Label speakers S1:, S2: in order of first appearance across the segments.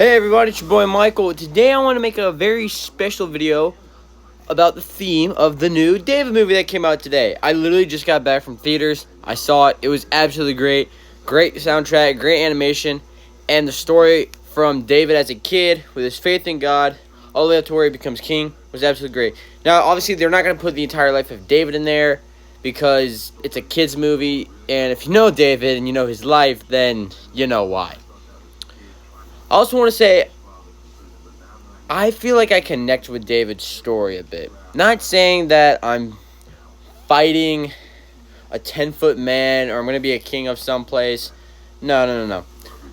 S1: Hey everybody, it's your boy Michael. Today I want to make a very special video about the theme of the new David movie that came out today. I literally just got back from theaters. I saw it. It was absolutely great. Great soundtrack, great animation, and the story from David as a kid with his faith in God all the way up to where he becomes king was absolutely great. Now, obviously, they're not going to put the entire life of David in there because it's a kid's movie, and if you know David and you know his life, then you know why. I also want to say, I feel like I connect with David's story a bit. Not saying that I'm fighting a 10-foot man or I'm going to be a king of someplace. No.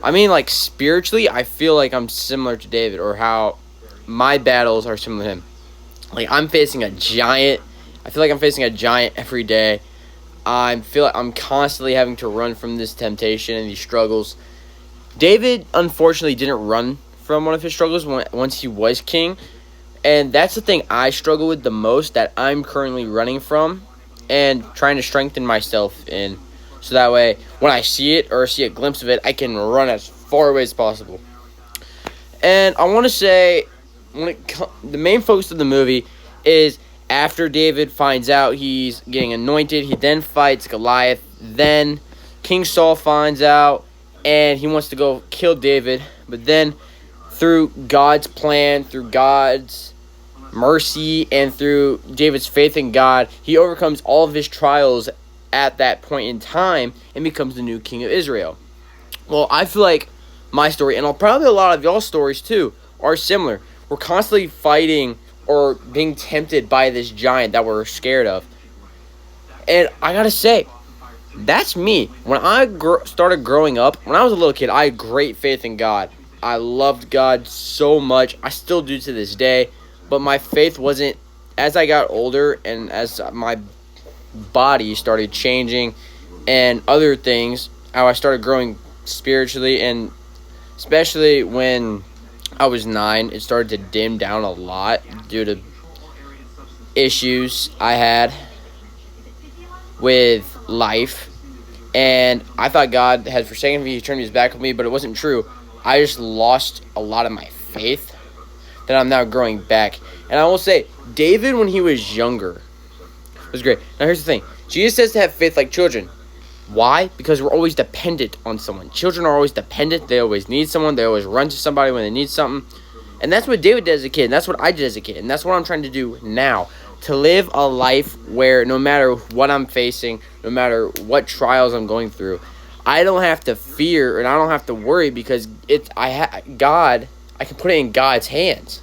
S1: I mean, like, spiritually, I feel like I'm similar to David, or how my battles are similar to him. Like, I'm facing a giant. I feel like I'm facing a giant every day. I feel like I'm constantly having to run from this temptation and these struggles. David, unfortunately, didn't run from one of his struggles once he was king. And that's the thing I struggle with the most, that I'm currently running from and trying to strengthen myself in. So that way, when I see it or see a glimpse of it, I can run as far away as possible. And I want to say, the main focus of the movie is after David finds out he's getting anointed, he then fights Goliath. Then King Saul finds out, and he wants to go kill David. But then, through God's plan, through God's mercy, and through David's faith in God, he overcomes all of his trials at that point in time and becomes the new king of Israel. Well, I feel like my story, and probably a lot of y'all's stories too, are similar. We're constantly fighting or being tempted by this giant that we're scared of. And I gotta say, that's me. When I started growing up, when I was a little kid, I had great faith in God. I loved God so much. I still do to this day. But my faith wasn't, as I got older and as my body started changing and other things, how I started growing spiritually, and especially when I was 9, it started to dim down a lot due to issues I had with life. And I thought God had forsaken me, he turned his back on me, but it wasn't true. I just lost a lot of my faith that I'm now growing back. And I will say, David, when he was younger, was great. Now here's the thing. Jesus says to have faith like children. Why? Because we're always dependent on someone. Children are always dependent. They always need someone. They always run to somebody when they need something. And that's what David did as a kid. And that's what I did as a kid. And that's what I'm trying to do now. To live a life where no matter what I'm facing, no matter what trials I'm going through, I don't have to fear and I don't have to worry, because God, I can put it in God's hands.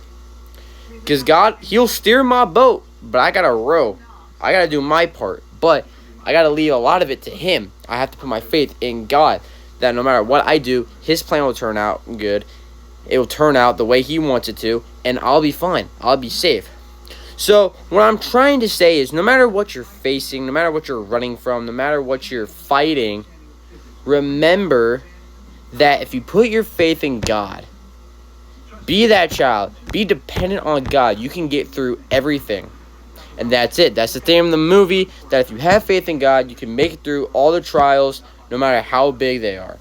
S1: Because God, he'll steer my boat, but I got to row. I got to do my part. But I got to leave a lot of it to him. I have to put my faith in God, that no matter what I do, his plan will turn out good. It will turn out the way he wants it to, and I'll be fine. I'll be safe. So what I'm trying to say is, no matter what you're facing, no matter what you're running from, no matter what you're fighting, remember that if you put your faith in God, be that child, be dependent on God, you can get through everything. And that's it. That's the theme of the movie, that if you have faith in God, you can make it through all the trials, no matter how big they are.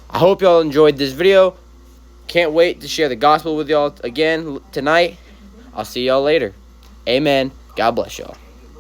S1: I hope y'all enjoyed this video. Can't wait to share the gospel with y'all again tonight. I'll see y'all later. Amen. God bless y'all.